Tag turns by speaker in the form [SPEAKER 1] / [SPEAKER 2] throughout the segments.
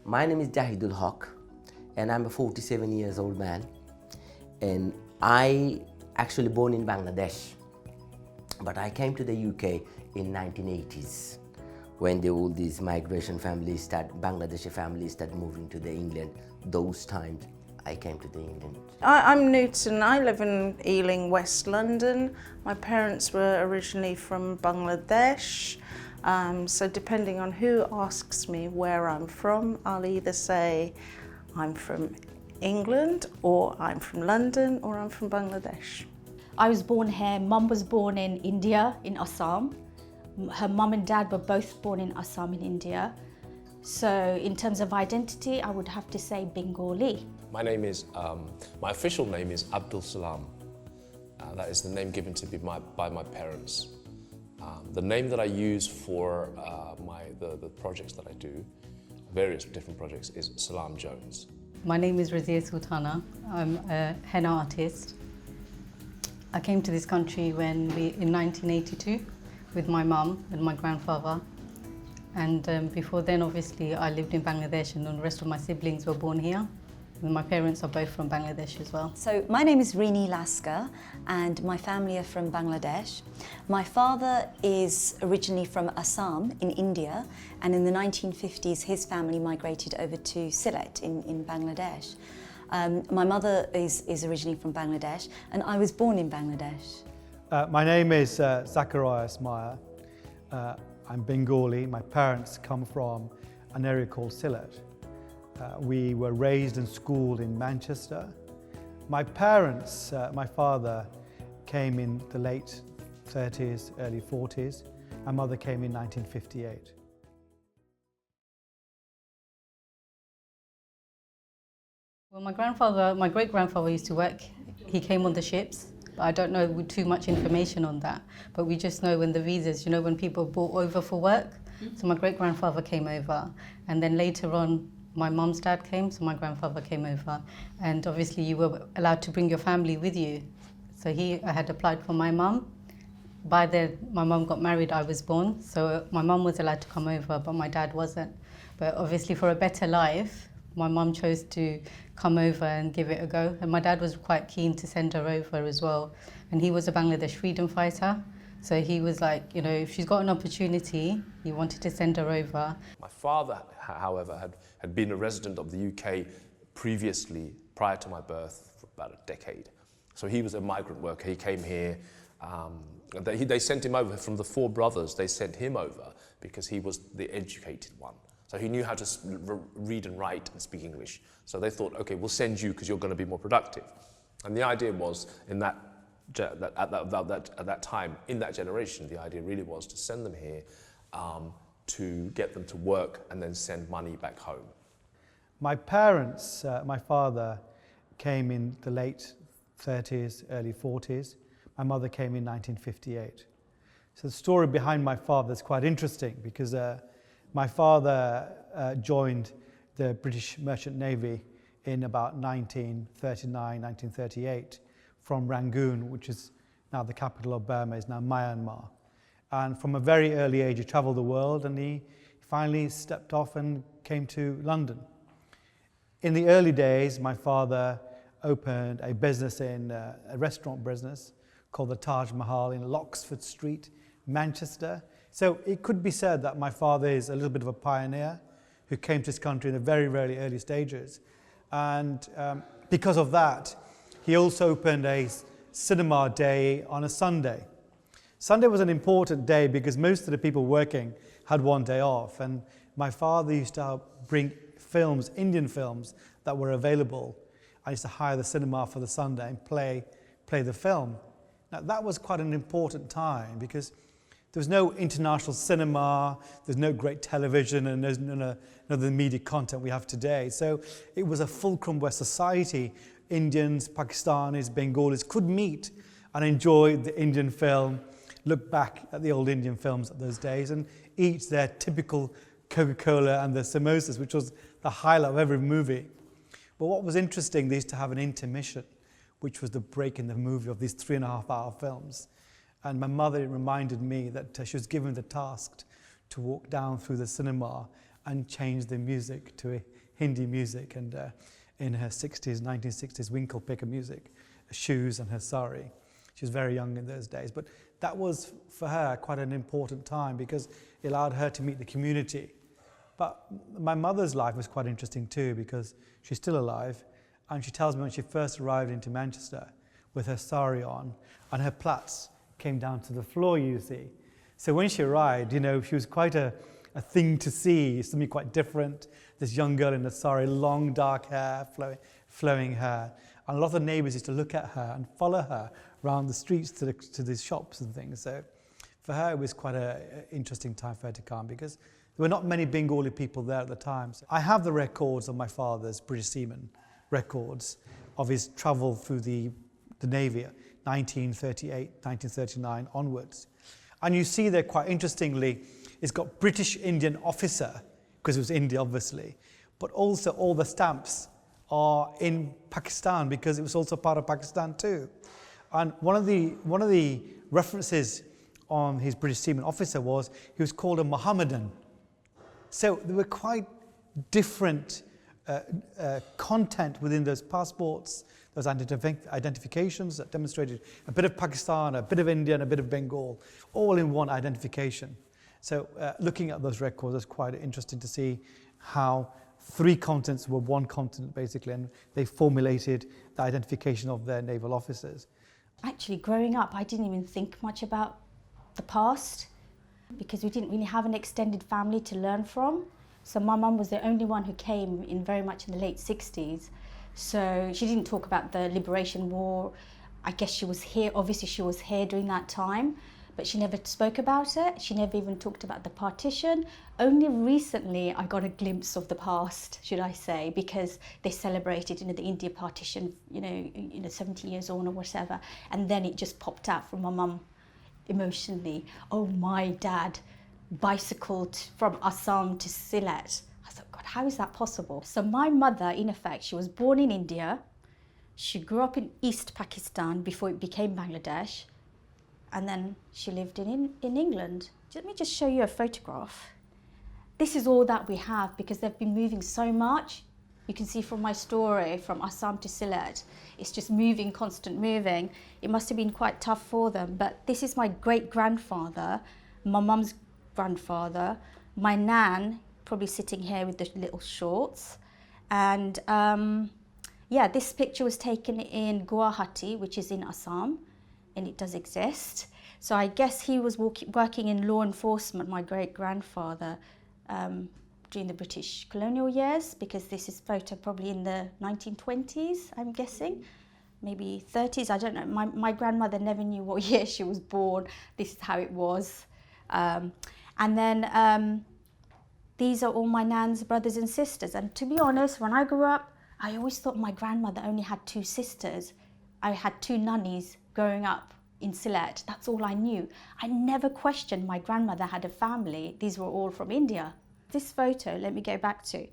[SPEAKER 1] My name is Jahidul Haq and I'm a 47 years old man, and I actually born in Bangladesh, but I came to the UK in 1980s when all these migration families Bangladeshi families started moving to the England. Those times I came to the England.
[SPEAKER 2] I'm Newton. I live in Ealing, West London. My parents were originally from Bangladesh. So depending on who asks me where I'm from, I'll either say I'm from England, or I'm from London, or I'm from Bangladesh.
[SPEAKER 3] I was born here. Mum was born in India, in Assam. Her mum and dad were both born in Assam in India. So in terms of identity, I would have to say Bengali.
[SPEAKER 4] My name is, my official name is Abdul Salam. That is the name given to me by my parents. The name that I use for the projects that I do, various different projects, is Salam Jones.
[SPEAKER 5] My name is Razia Sultana. I'm a henna artist. I came to this country in 1982 with my mum and my grandfather. And before then, obviously, I lived in Bangladesh, and the rest of my siblings were born here. And my parents are both from Bangladesh as well.
[SPEAKER 6] So my name is Rini Lasker and my family are from Bangladesh. My father is originally from Assam in India, and in the 1950s his family migrated over to Sylhet in Bangladesh. My mother is originally from Bangladesh and I was born in Bangladesh.
[SPEAKER 7] My name is Zacharias Meyer. I'm Bengali. My parents come from an area called Sylhet. We were raised and schooled in Manchester. My parents, my father came in the late 30s, early 40s. My mother came in 1958.
[SPEAKER 5] Well, my great-grandfather used to work. He came on the ships. I don't know too much information on that, but we just know when the visas, when people brought over for work. So my great-grandfather came over, and then later on, my mum's dad came, so my grandfather came over. And obviously you were allowed to bring your family with you. So I had applied for my mum. By then, my mum got married, I was born. So my mum was allowed to come over, but my dad wasn't. But obviously for a better life, my mum chose to come over and give it a go. And my dad was quite keen to send her over as well. And he was a Bangladesh freedom fighter. So he was like, if she's got an opportunity, he wanted to send her over.
[SPEAKER 4] My father, however, had been a resident of the UK previously, prior to my birth, for about a decade. So he was a migrant worker. He came here. They sent him over from the four brothers. They sent him over because he was the educated one. So he knew how to read and write and speak English. So they thought, okay, we'll send you because you're going to be more productive. And the idea was, at that time, in that generation, the idea really was to send them here to get them to work and then send money back home.
[SPEAKER 7] My parents, my father came in the late 30s, early 40s. My mother came in 1958. So the story behind my father is quite interesting because my father joined the British Merchant Navy in about 1939, 1938 from Rangoon, which is now the capital of Burma, is now Myanmar. And from a very early age, he traveled the world, and he finally stepped off and came to London. In the early days, my father opened a business a restaurant business called the Taj Mahal in Loxford Street, Manchester. So it could be said that my father is a little bit of a pioneer who came to this country in the very, very early stages. And because of that, he also opened a cinema day on a Sunday. Sunday was an important day because most of the people working had one day off, and my father used to bring films, Indian films, that were available. I used to hire the cinema for the Sunday and play the film. Now that was quite an important time because there was no international cinema, there's no great television, and there's none of the media content we have today. So it was a fulcrum where society, Indians, Pakistanis, Bengalis could meet and enjoy the Indian film, look back at the old Indian films of those days and eat their typical Coca-Cola and the samosas, which was the highlight of every movie. But what was interesting, they used to have an intermission, which was the break in the movie of these 3.5-hour films. And my mother reminded me that she was given the task to walk down through the cinema and change the music to Hindi music, and in her 60s, 1960s, winkle picker music, shoes and her sari. She was very young in those days, but that was for her quite an important time because it allowed her to meet the community. But my mother's life was quite interesting too because she's still alive, and she tells me when she first arrived into Manchester with her sari on and her plaits came down to the floor, you see. So when she arrived, you know, she was quite a thing to see, something quite different. This young girl in a sari, long dark hair, flowing hair. And a lot of the neighbours used to look at her and follow her around the streets to these shops and things. So for her, it was quite an interesting time for her to come because there were not many Bengali people there at the time. So I have the records of my father's British seaman records of his travel through the Navy, 1938, 1939 onwards. And you see there quite interestingly, it's got British Indian officer, because it was India obviously, but also all the stamps are in Pakistan because it was also part of Pakistan too. And one of the references on his British seaman officer was he was called a Mohammedan. So there were quite different content within those passports, those identifications that demonstrated a bit of Pakistan, a bit of India, and a bit of Bengal, all in one identification. So looking at those records, it's quite interesting to see how three continents were one continent basically, and they formulated the identification of their naval officers.
[SPEAKER 3] Actually, growing up, I didn't even think much about the past because we didn't really have an extended family to learn from. So my mum was the only one who came in very much in the late 60s. So she didn't talk about the Liberation War. I guess she was here, obviously she was here during that time, but she never spoke about it. She never even talked about the partition. Only recently I got a glimpse of the past, should I say, because they celebrated, the India partition, 70 years on or whatever. And then it just popped out from my mum emotionally. Oh, my dad bicycled from Assam to Sylhet. I thought, God, how is that possible? So my mother, in effect, she was born in India. She grew up in East Pakistan before it became Bangladesh. And then she lived in England. Let me just show you a photograph. This is all that we have because they've been moving so much. You can see from my story, from Assam to Sylhet, it's just moving, constant moving. It must have been quite tough for them. But this is my great-grandfather, my mum's grandfather, my nan, probably sitting here with the little shorts. And this picture was taken in Guwahati, which is in Assam, and it does exist. So I guess he was working in law enforcement, my great-grandfather, during the British colonial years, because this is photo probably in the 1920s, I'm guessing, maybe 30s, I don't know. My grandmother never knew what year she was born. This is how it was. And then these are all my nan's brothers and sisters. And to be honest, when I grew up, I always thought my grandmother only had two sisters. I had two nannies growing up in Sylhet. That's all I knew. I never questioned my grandmother had a family. These were all from India. This photo, let me go back to,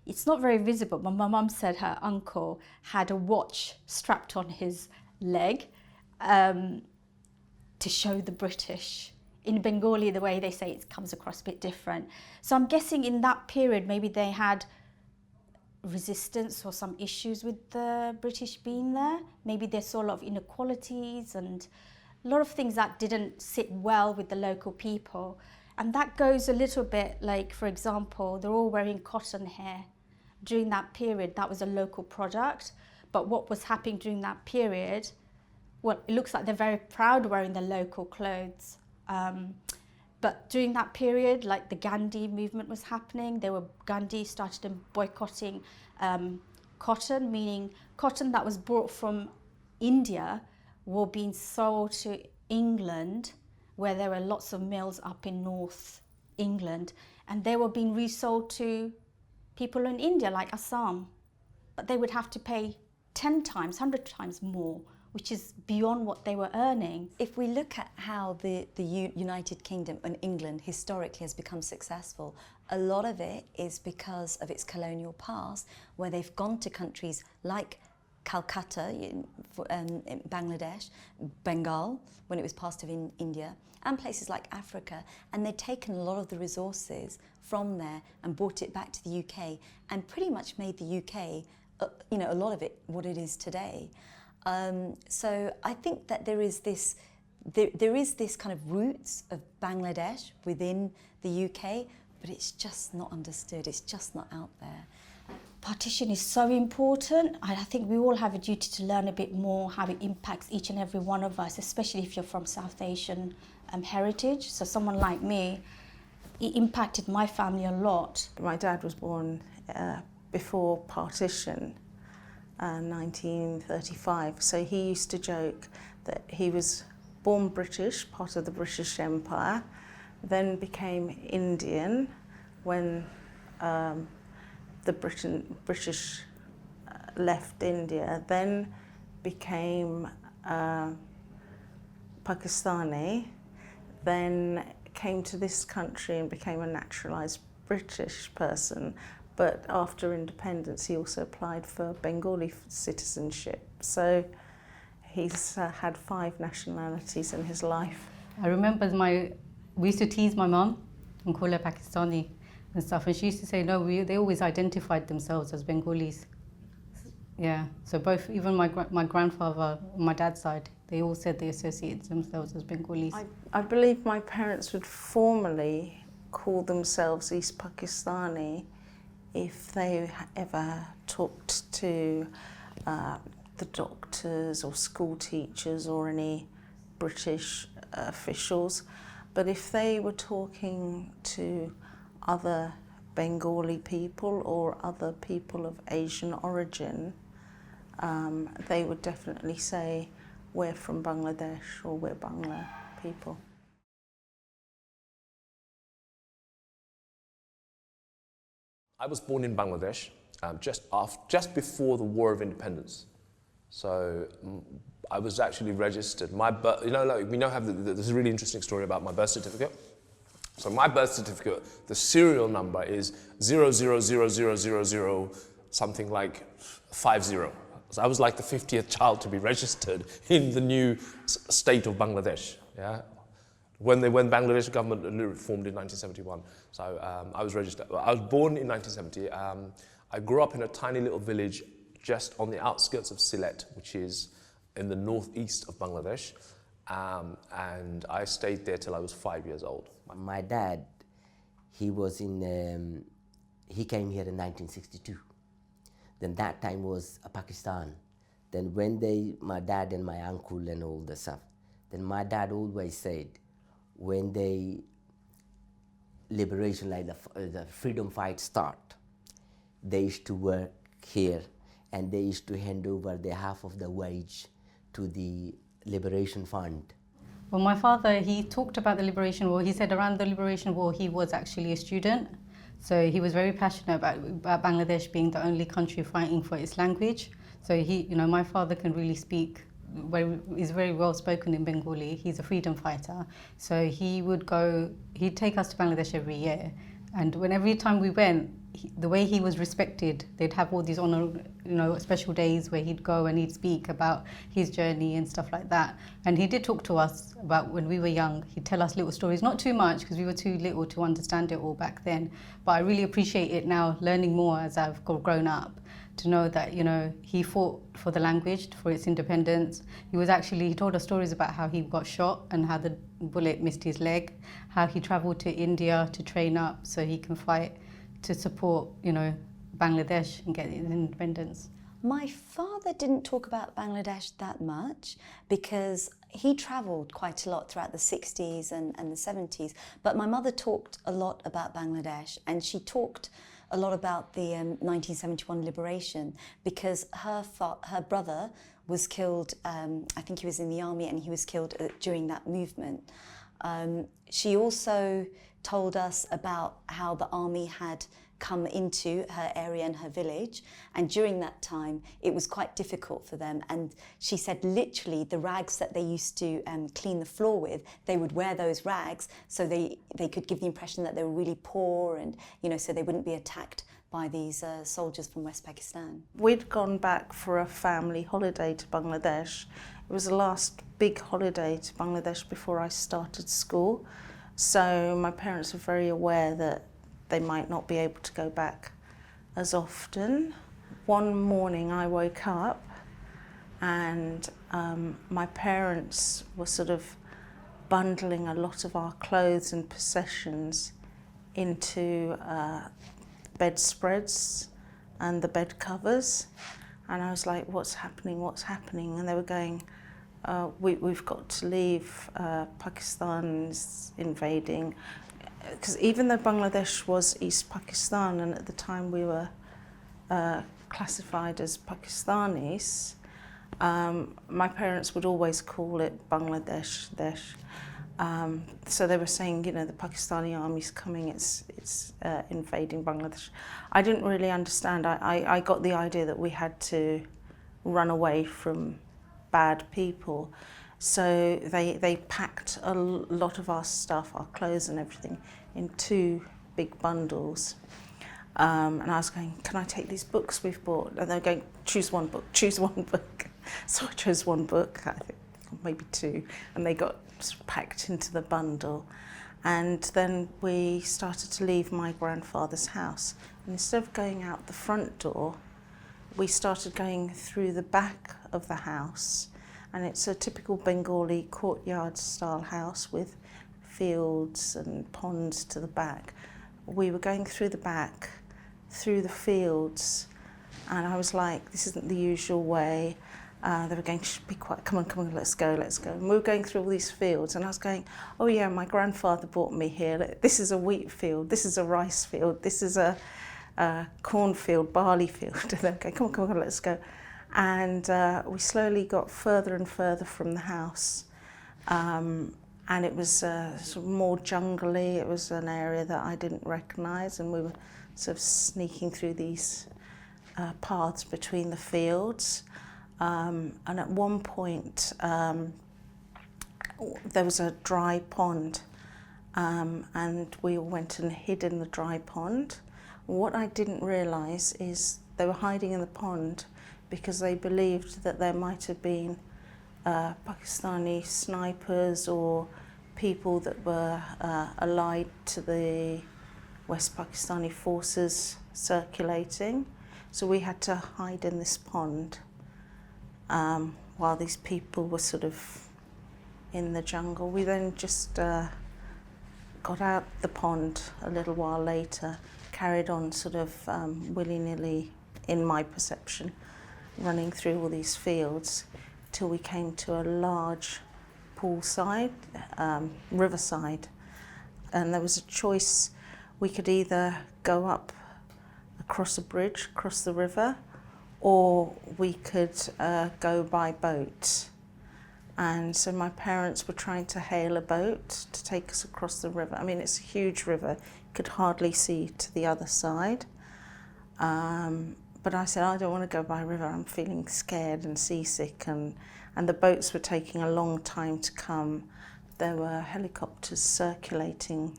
[SPEAKER 3] it's not very visible, but my mum said her uncle had a watch strapped on his leg to show the British. In Bengali, the way they say it comes across a bit different. So I'm guessing in that period, maybe they had resistance or some issues with the British being there. Maybe they saw a lot of inequalities and a lot of things that didn't sit well with the local people. And that goes a little bit like, for example, they're all wearing cotton here. During that period, that was a local product. But what was happening during that period, well, it looks like they're very proud wearing the local clothes. But during that period, like the Gandhi movement was happening, Gandhi started boycotting cotton, meaning cotton that was brought from India were being sold to England, where there were lots of mills up in North England, and they were being resold to people in India, like Assam. But they would have to pay 10 times, 100 times more, which is beyond what they were earning.
[SPEAKER 6] If we look at how the United Kingdom and England historically has become successful, a lot of it is because of its colonial past, where they've gone to countries like Calcutta in Bangladesh, Bengal when it was part of India, and places like Africa, and they'd taken a lot of the resources from there and brought it back to the UK and pretty much made the UK, a lot of it what it is today. So I think that there is this kind of roots of Bangladesh within the UK, but it's just not understood, it's just not out there.
[SPEAKER 3] Partition is so important. I think we all have a duty to learn a bit more how it impacts each and every one of us, especially if you're from South Asian heritage. So someone like me, it impacted my family a lot.
[SPEAKER 2] My dad was born before partition, 1935, so he used to joke that he was born British, part of the British Empire, then became Indian when the British left India, then became Pakistani, then came to this country and became a naturalised British person. But after independence, he also applied for Bengali citizenship. So he's had 5 nationalities in his life.
[SPEAKER 5] I remember we used to tease my mum and call her Pakistani and stuff, and she used to say, no, they always identified themselves as Bengalis. Yeah, so both, even my grandfather, on my dad's side, they all said they associated themselves as Bengalis.
[SPEAKER 2] I believe my parents would formally call themselves East Pakistani if they ever talked to the doctors or school teachers or any British officials. But if they were talking to other Bengali people or other people of Asian origin, they would definitely say, we're from Bangladesh or we're Bangla people.
[SPEAKER 4] I was born in Bangladesh just before the War of Independence. So I was actually registered. We now have this really interesting story about my birth certificate. So my birth certificate, the serial number is 00000 something like 50. So I was like the 50th child to be registered in the new state of Bangladesh. Yeah, when Bangladesh government formed in 1971. So I was registered. I was born in 1970. I grew up in a tiny little village just on the outskirts of Sylhet, which is in the northeast of Bangladesh. And I stayed there till I was 5 years old.
[SPEAKER 1] My dad, he came here in 1962. Then that time was Pakistan. Then when my dad and my uncle and all the stuff, then my dad always said, when the liberation, like the freedom fight start, they used to work here and they used to hand over the half of the wage to the Liberation Fund.
[SPEAKER 5] Well, my father, he talked about the Liberation War. He said around the Liberation War, he was actually a student. So he was very passionate about Bangladesh being the only country fighting for its language. So my father can really speak, he's very well spoken in Bengali. He's a freedom fighter. So he'd take us to Bangladesh every year. And every time we went, the way he was respected, they'd have all these special days where he'd go and he'd speak about his journey and stuff like that. And he did talk to us about when we were young. He'd tell us little stories, not too much because we were too little to understand it all back then. But I really appreciate it now, learning more as I've grown up, to know that, he fought for the language, for its independence. He told us stories about how he got shot and how the bullet missed his leg, how he traveled to India to train up so he can fight to support, Bangladesh and get its independence.
[SPEAKER 6] My father didn't talk about Bangladesh that much because he travelled quite a lot throughout the 60s and the 70s. But my mother talked a lot about Bangladesh, and she talked a lot about the 1971 liberation because her brother was killed, I think he was in the army, and he was killed during that movement. She also told us about how the army had come into her area and her village, and during that time it was quite difficult for them. And she said literally the rags that they used to clean the floor with, they would wear those rags so they could give the impression that they were really poor, and so they wouldn't be attacked by these soldiers from West Pakistan.
[SPEAKER 2] We'd gone back for a family holiday to Bangladesh. It was the last big holiday to Bangladesh before I started school. So my parents were very aware that they might not be able to go back as often. One morning I woke up and my parents were sort of bundling a lot of our clothes and possessions into bedspreads and the bed covers, and I was like, what's happening? And they were going, we've got to leave, Pakistan's invading. Because even though Bangladesh was East Pakistan, and at the time we were classified as Pakistanis, my parents would always call it Bangladesh. So they were saying, the Pakistani army's coming, it's invading Bangladesh. I didn't really understand. I got the idea that we had to run away from bad people. So they packed a lot of our stuff, our clothes and everything, in 2 big bundles. And I was going, can I take these books we've bought? And they were going, choose one book. So I chose one book, I think, maybe 2, and they got packed into the bundle. And then we started to leave my grandfather's house. And instead of going out the front door, we started going through the back of the house. And it's a typical Bengali courtyard style house with fields and ponds to the back. We were going through the back, through the fields, and I was like, this isn't the usual way. They were going, shh, be quiet, come on, let's go. And we were going through all these fields, and I was going, oh yeah, my grandfather brought me here. This is a wheat field, this is a rice field, this is a cornfield, barley field. And they were going, come on, let's go. And we slowly got further and further from the house. And it was sort of more jungly. It was an area that I didn't recognise, and we were sort of sneaking through these paths between the fields. And at one point, there was a dry pond, and we all went and hid in the dry pond. What I didn't realise is they were hiding in the pond because they believed that there might have been Pakistani snipers or people that were allied to the West Pakistani forces circulating. So we had to hide in this pond while these people were sort of in the jungle. We then just got out the pond a little while later, carried on sort of willy-nilly, in my perception, running through all these fields till we came to a large poolside, riverside. And there was a choice. We could either go up across a bridge, across the river, or we could go by boat. And so my parents were trying to hail a boat to take us across the river. I mean, it's a huge river. You could hardly see to the other side. But I said, I don't want to go by river. I'm feeling scared and seasick. And the boats were taking a long time to come. There were helicopters circulating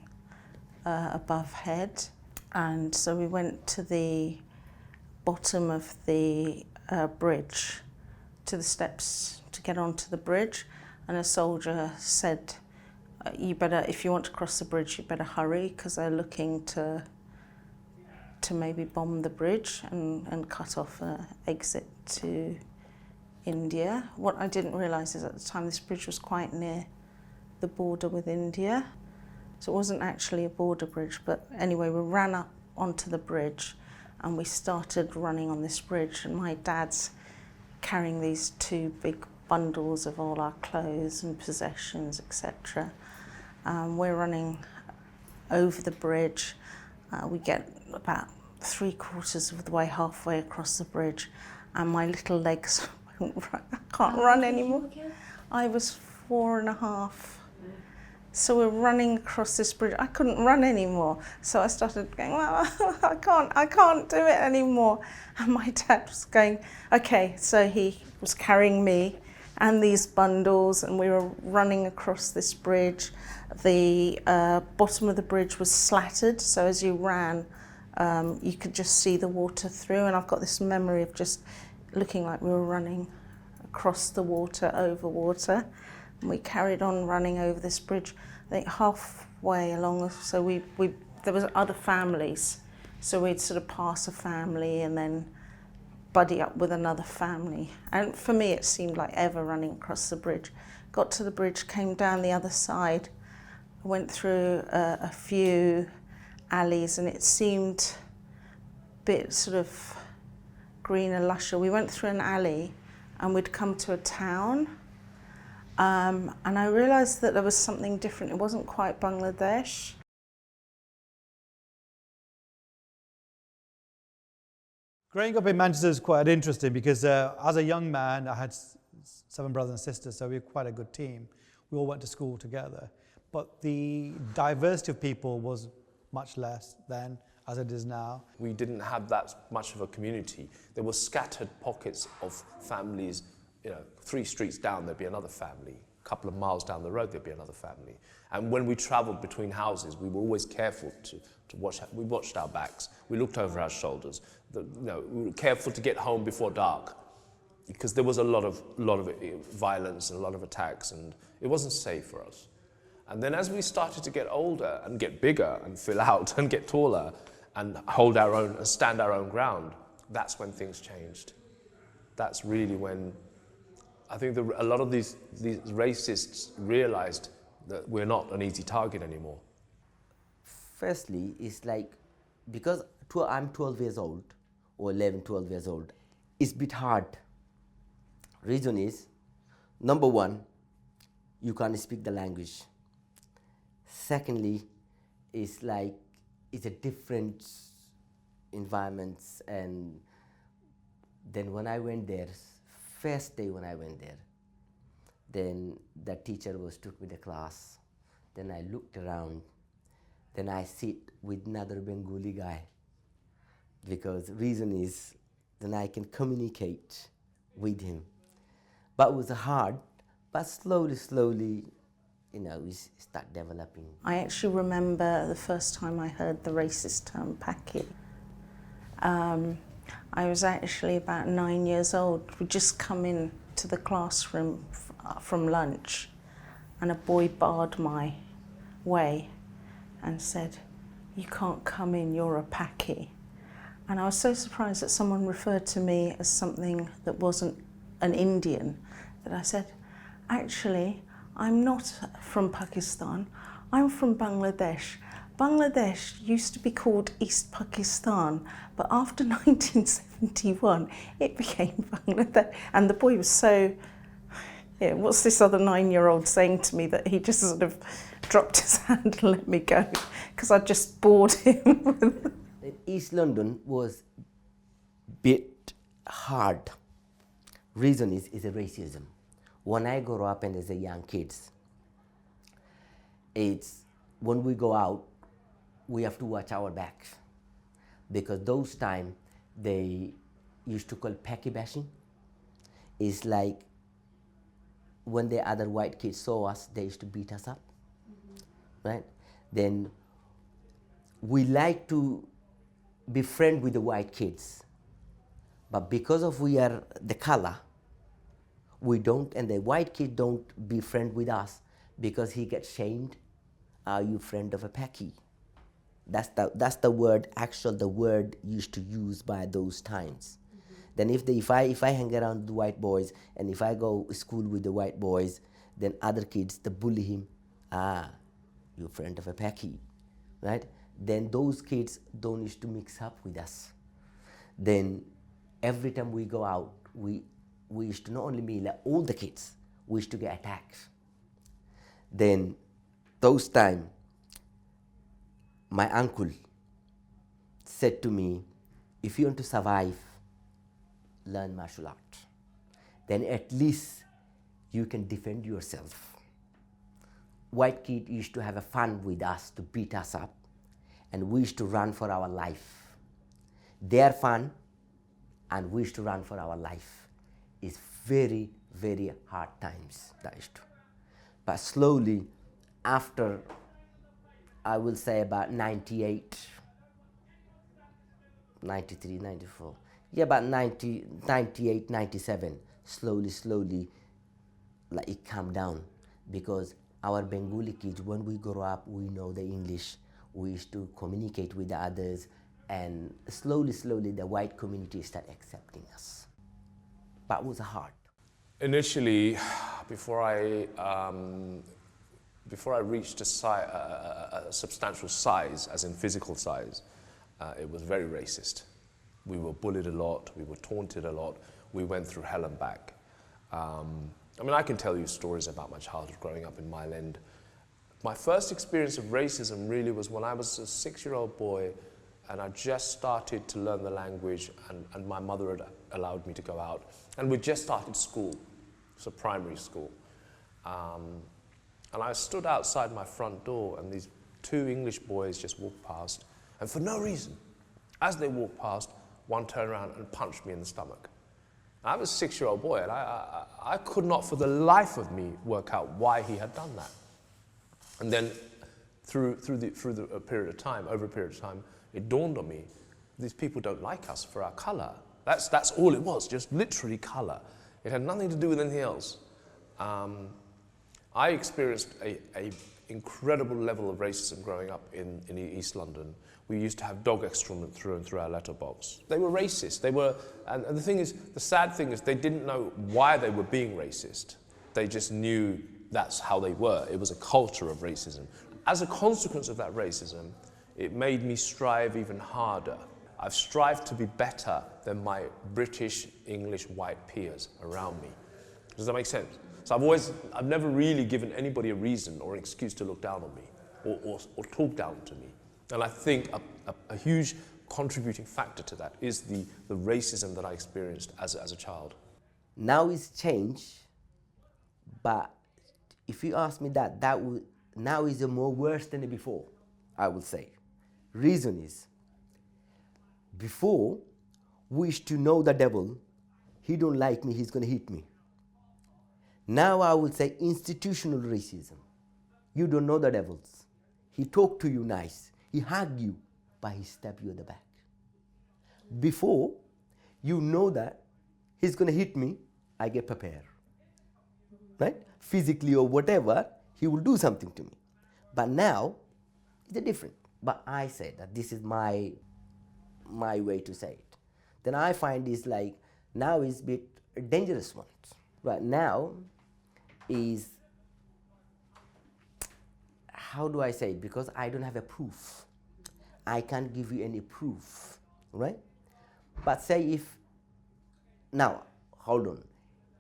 [SPEAKER 2] above head. And so we went to the bottom of the bridge, to the steps to get onto the bridge, and a soldier said, you better, if you want to cross the bridge, you better hurry, because they're looking to maybe bomb the bridge and cut off an exit to India. What I didn't realise is at the time this bridge was quite near the border with India, so it wasn't actually a border bridge. But anyway, we ran up onto the bridge and we started running on this bridge, and my dad's carrying these 2 big bundles of all our clothes and possessions, etc. We're running over the bridge. We get about 3/4 of the way, halfway across the bridge, and my little legs won't run. I can't run anymore. I was 4.5. So we're running across this bridge. I couldn't run anymore. So I started going, well, I can't do it anymore. And my dad was going, okay. So he was carrying me and these bundles, and we were running across this bridge. The bottom of the bridge was slatted, so as you ran, you could just see the water through. And I've got this memory of just looking like we were running across the water, over water. And we carried on running over this bridge. I think halfway along, so there was other families, so we'd sort of pass a family and then buddy up with another family. And for me, it seemed like ever running across the bridge. Got to the bridge, came down the other side, went through a few alleys, and it seemed a bit sort of greener, lusher. We went through an alley and we'd come to a town. And I realised that there was something different. It wasn't quite Bangladesh.
[SPEAKER 7] Growing up in Manchester is quite interesting because as a young man, I had 7 brothers and sisters, so we were quite a good team. We all went to school together. But the diversity of people was much less then as it is now.
[SPEAKER 4] We didn't have that much of a community. There were scattered pockets of families. 3 streets down, there'd be another family. A couple of miles down the road, there'd be another family. And when we travelled between houses, we were always careful to watch. We watched our backs. We looked over our shoulders. We were careful to get home before dark, because there was a lot of violence and a lot of attacks, and it wasn't safe for us. And then as we started to get older and get bigger and fill out and get taller and hold our own and stand our own ground, that's when things changed. That's really when I think a lot of these racists realized that we're not an easy target anymore.
[SPEAKER 1] Firstly, it's like, because I'm 12 years old, or 11, 12 years old, it's a bit hard. Reason is, number one, you can't speak the language. Secondly, it's like, it's a different environment. And then when I went there, first day when I went there, then the teacher took me to class. Then I looked around. Then I sit with another Bengali guy, because reason is, then I can communicate with him. But it was hard, but slowly, we start developing.
[SPEAKER 2] I actually remember the first time I heard the racist term "paki." I was actually about 9 years old. We'd just come in to the classroom from lunch, and a boy barred my way and said, "You can't come in, you're a paki." And I was so surprised that someone referred to me as something that wasn't an Indian, that I said, "Actually, I'm not from Pakistan, I'm from Bangladesh. Bangladesh used to be called East Pakistan, but after 1971, it became Bangladesh." And the boy was so, what's this other 9-year-old saying to me, that he just sort of dropped his hand and let me go, because I just bored him.
[SPEAKER 1] East London was a bit hard. Reason is a racism. When I grew up and as a young kids, it's when we go out, we have to watch our backs, because those time they used to call paki bashing. It's like when the other white kids saw us, they used to beat us up, right? Then we like to be friends with the white kids, but because of we are the color, we don't, and the white kid don't be friend with us because he gets shamed. Are you friend of a paki? That's the word, the word used to use by those times. Then if I hang around with the white boys, and if I go to school with the white boys, then other kids, they bully him. You're friend of a paki, right? Then those kids don't used to mix up with us. Then every time we go out, we used to not only be like all the kids, we used to get attacked. Then those time, my uncle said to me, if you want to survive, learn martial art. Then at least you can defend yourself. white kids used to have a fun with us to beat us up, and we used to run for our life. Their fun and we used to run for our life is very, very hard times. That is true. But slowly, after, I will say about 98, 93, 94, yeah, about 90, 98, 97, slowly, like it calmed down, because our Bengali kids, when we grow up, we know the English, we used to communicate with the others, and slowly, the white community started accepting us. But it was hard.
[SPEAKER 4] Initially, before I reached a substantial size, as in physical size, it was very racist. We were bullied a lot, we were taunted a lot, we went through hell and back. I mean, I can tell you stories about my childhood growing up in Mile End. My first experience of racism really was when I was a 6-year-old boy and I just started to learn the language, and my mother had allowed me to go out. And we just started school, so primary school. And I stood outside my front door and these 2 English boys just walked past, and for no reason, as they walked past, one turned around and punched me in the stomach. I was a 6-year-old boy, and I could not for the life of me work out why he had done that. And then through a period of time, it dawned on me, these people don't like us for our colour. That's all it was, just literally colour. It had nothing to do with anything else. I experienced a incredible level of racism growing up in East London. We used to have dog excrement through and through our letterbox. They were racist. They were, and the thing is, the sad thing is, they didn't know why they were being racist. They just knew that's how they were. It was a culture of racism. As a consequence of that racism, it made me strive even harder. I've strived to be better than my British, English, white peers around me. Does that make sense? So I've never really given anybody a reason or an excuse to look down on me or talk down to me. And I think a huge contributing factor to that is the racism that I experienced as a child.
[SPEAKER 1] Now it's changed, but if you ask me now is more worse than before, I would say. Reason is, before, we used to know the devil, he don't like me, he's going to hit me. Now I would say institutional racism. You don't know the devils. He talk to you nice, he hug you, but he stab you in the back. Before, you know that he's going to hit me, I get prepared. Right? Physically or whatever, he will do something to me. But now, it's different. But I say that this is my way to say it. Then I find this like, now is a bit dangerous one. Right now is, how do I say it? Because I don't have a proof. I can't give you any proof, right? But say if, now, hold on.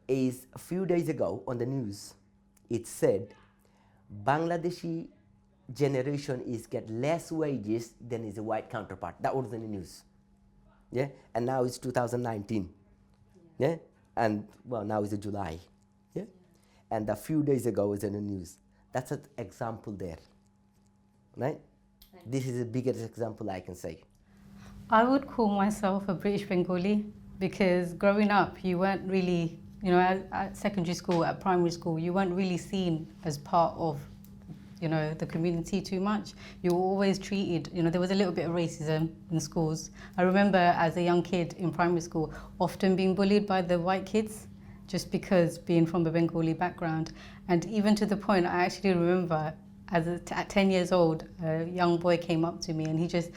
[SPEAKER 1] Is a few days ago on the news, it said Bangladeshi generation is get less wages than his white counterpart. That was in the news. Yeah, and now it's 2019. Yeah, and well, now it's July. Yeah, and a few days ago was in the news. That's an example there, right? This is the biggest example I can say.
[SPEAKER 5] I would call myself a British Bengali because growing up, you weren't really, at secondary school, at primary school, you weren't really seen as part of, the community too much. You were always treated, there was a little bit of racism in schools. I remember as a young kid in primary school, often being bullied by the white kids, just because being from a Bengali background. And even to the point, I actually remember at 10 years old, a young boy came up to me and he just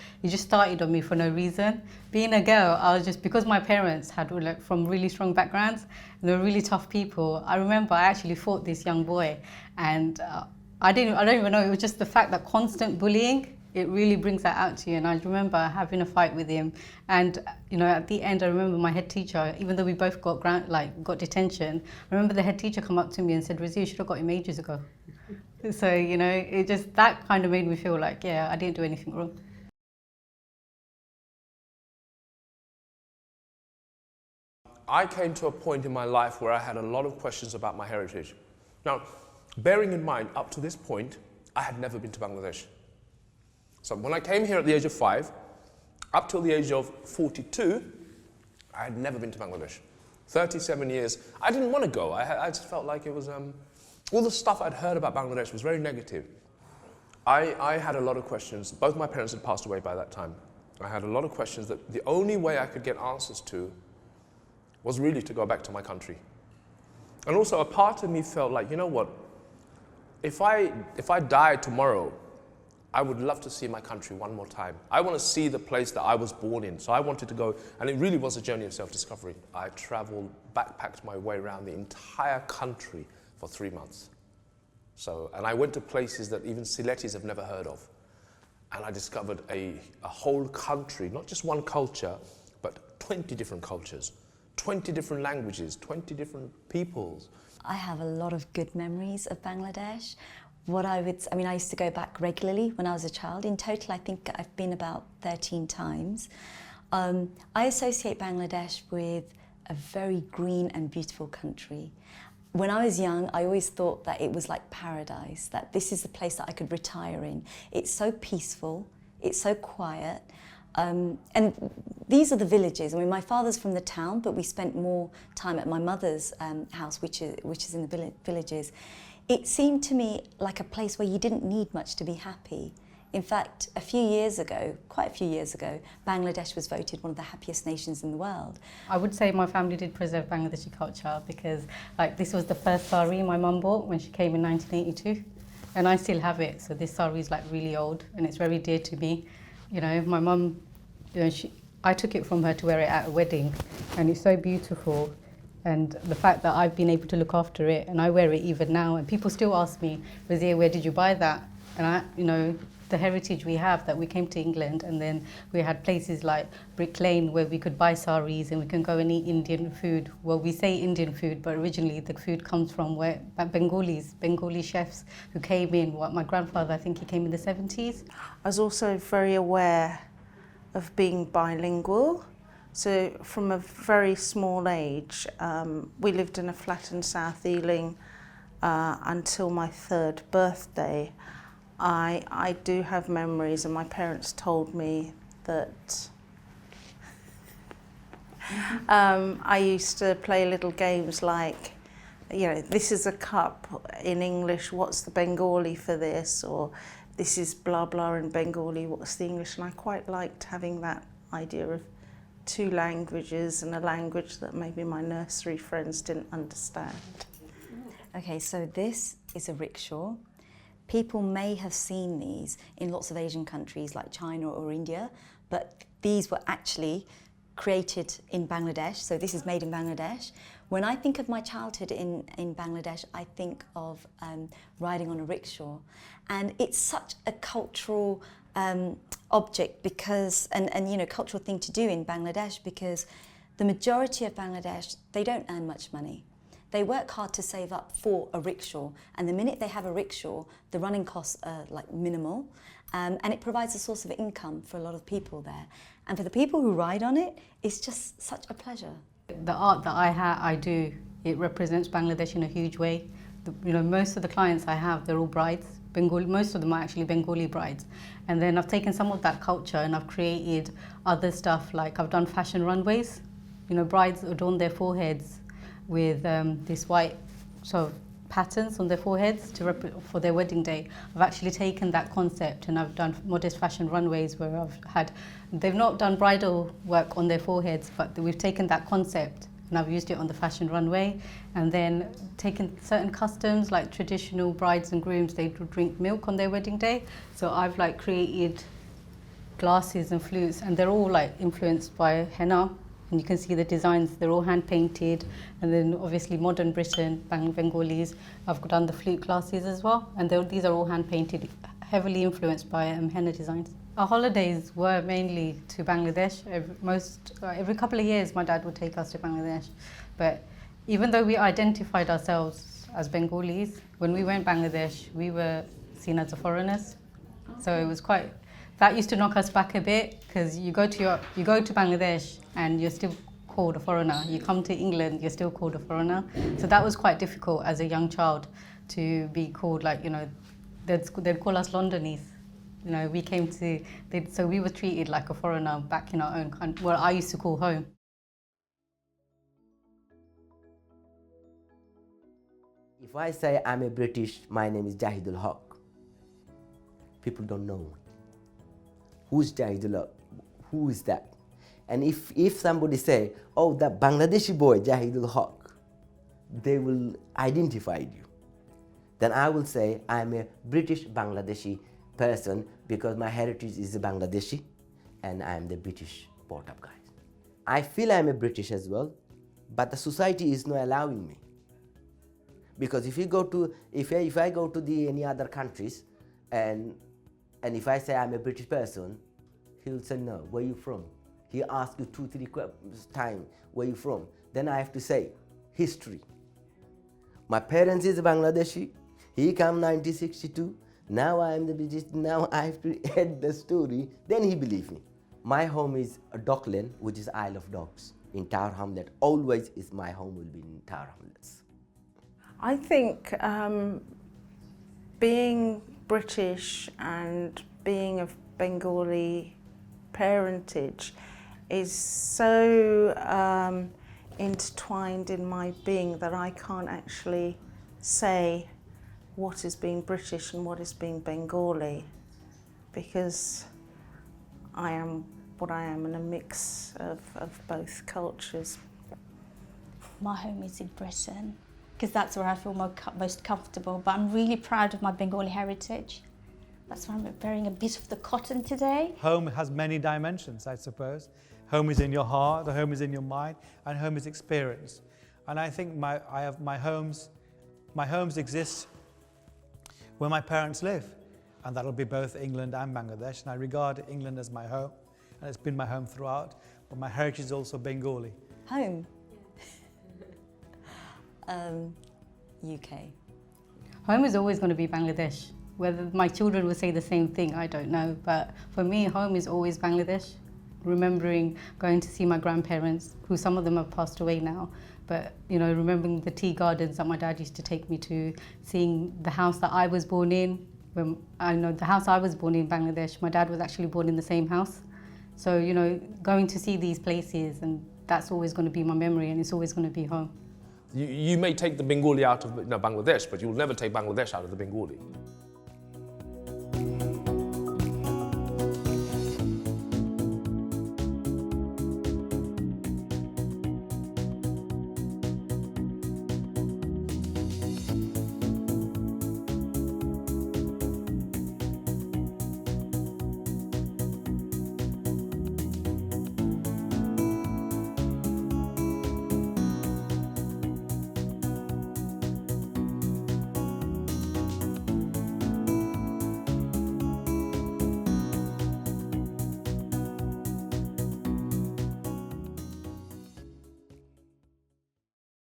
[SPEAKER 5] started on me for no reason. Being a girl, I was just, because my parents had from really strong backgrounds, and they were really tough people. I remember I actually fought this young boy, and I don't even know, it was just the fact that constant bullying, it really brings that out to you. And I remember having a fight with him, and at the end I remember my head teacher, even though we both got detention, I remember the head teacher come up to me and said, "Rizzi, you should have got him ages ago." So, it just, that kind of made me feel like, yeah, I didn't do anything wrong.
[SPEAKER 4] I came to a point in my life where I had a lot of questions about my heritage. Now, bearing in mind, up to this point, I had never been to Bangladesh. So when I came here at the age of 5, up till the age of 42, I had never been to Bangladesh. 37 years, I didn't want to go. I just felt like it was, all the stuff I'd heard about Bangladesh was very negative. I had a lot of questions. Both my parents had passed away by that time. I had a lot of questions that the only way I could get answers to was really to go back to my country. And also a part of me felt like, you know what, if I died tomorrow, I would love to see my country one more time. I want to see the place that I was born in. So I wanted to go, and it really was a journey of self-discovery. I traveled, backpacked my way around the entire country for 3 months. So, and I went to places that even Siletis have never heard of. And I discovered a whole country, not just one culture, but 20 different cultures, 20 different languages, 20 different peoples.
[SPEAKER 6] I have a lot of good memories of Bangladesh. I used to go back regularly when I was a child. In total, I think I've been about 13 times. I associate Bangladesh with a very green and beautiful country. When I was young, I always thought that it was like paradise, that this is the place that I could retire in. It's so peaceful, it's so quiet. And these are the villages. I mean, my father's from the town, but we spent more time at my mother's house, which is in the villages. It seemed to me like a place where you didn't need much to be happy. In fact, quite a few years ago, Bangladesh was voted one of the happiest nations in the world.
[SPEAKER 5] I would say my family did preserve Bangladeshi culture because this was the first sari my mum bought when she came in 1982. And I still have it, so this sari is really old and it's very dear to me. You know, my mum, I took it from her to wear it at a wedding and it's so beautiful. And the fact that I've been able to look after it and I wear it even now, and people still ask me, Razia, where did you buy that? And the heritage we have, that we came to England and then we had places like Brick Lane where we could buy saris and we can go and eat Indian food. Well, we say Indian food, but originally the food comes from Bengali chefs who came in. My grandfather, I think he came in the 70s.
[SPEAKER 2] I was also very aware of being bilingual. So from a very small age, we lived in a flat in South Ealing until my 3rd birthday. I do have memories, and my parents told me that I used to play little games like, this is a cup in English, what's the Bengali for this? Or this is blah blah in Bengali, what's the English? And I quite liked having that idea of 2 languages and a language that maybe my nursery friends didn't understand.
[SPEAKER 6] Okay, so this is a rickshaw. People may have seen these in lots of Asian countries like China or India, but these were actually created in Bangladesh, so this is made in Bangladesh. When I think of my childhood in Bangladesh, I think of riding on a rickshaw. And it's such a cultural object because, and cultural thing to do in Bangladesh, because the majority of Bangladesh, they don't earn much money. They work hard to save up for a rickshaw, and the minute they have a rickshaw, the running costs are minimal, and it provides a source of income for a lot of people there. And for the people who ride on it, it's just such a pleasure.
[SPEAKER 5] The art that I do, it represents Bangladesh in a huge way. Most of the clients I have, they're all brides. Most of them are actually Bengali brides. And then I've taken some of that culture and I've created other stuff, like I've done fashion runways. Brides adorn their foreheads with this white sort of patterns on their foreheads for their wedding day. I've actually taken that concept and I've done modest fashion runways where they've not done bridal work on their foreheads, but we've taken that concept and I've used it on the fashion runway, and then taken certain customs like traditional brides and grooms, they drink milk on their wedding day. So I've created glasses and flutes, and they're all influenced by henna. And you can see the designs, they're all hand painted. And then obviously modern Britain, Bengalis, I've done the flute glasses as well. And these are all hand painted, heavily influenced by henna designs. Our holidays were mainly to Bangladesh. Every couple of years my dad would take us to Bangladesh. But even though we identified ourselves as Bengalis, when we went Bangladesh, we were seen as foreigners. So it was that used to knock us back a bit, because you go to Bangladesh and you're still called a foreigner. You come to England, you're still called a foreigner. So that was quite difficult as a young child to be called, like, you know, they'd call us Londonese. You know, we came to, so we were treated like a foreigner back in our own country, what I used to call home.
[SPEAKER 1] If I say I'm a British, my name is Jahidul Haq. People don't know me. Who's Jahidul Haq? Who is that? And if somebody say, oh, that Bangladeshi boy, Jahidul Haq, they will identify you. Then I will say I'm a British Bangladeshi person because my heritage is Bangladeshi and I'm the British brought-up guy. I feel I'm a British as well, but the society is not allowing me. Because if I go to any other countries and if I say I'm a British person, he'll say no, where are you from? He asks you 2-3 times, where are you from? Then I have to say, history. My parents is Bangladeshi, he came 1962, now I am the British, now I have to add the story, then he believes me. My home is Dockland, which is Isle of Dogs in Tower Hamlet. Always is my home will be in Tower Hamlets.
[SPEAKER 2] I think being British and being of Bengali parentage is so intertwined in my being that I can't actually say what is being British and what is being Bengali, because I am what I am in a mix of both cultures.
[SPEAKER 3] My home is in Britain, because that's where I feel most comfortable, but I'm really proud of my Bengali heritage. That's why I'm wearing a bit of the cotton today.
[SPEAKER 7] Home has many dimensions, I suppose. Home is in your heart, home is in your mind, and home is experience. And I think my homes exist where my parents live, and that'll be both England and Bangladesh. And I regard England as my home, and it's been my home throughout, but my heritage is also Bengali.
[SPEAKER 6] Home? UK.
[SPEAKER 5] Home is always going to be Bangladesh. Whether my children will say the same thing, I don't know. But for me, home is always Bangladesh. Remembering going to see my grandparents, who some of them have passed away now, but you know, remembering the tea gardens that my dad used to take me to, seeing the house that I was born in. When I know the house I was born in Bangladesh, my dad was actually born in the same house. So, you know, going to see these places, and that's always going to be my memory, and it's always going to be home.
[SPEAKER 4] You may take the Bengali out of Bangladesh, but you'll never take Bangladesh out of the Bengali.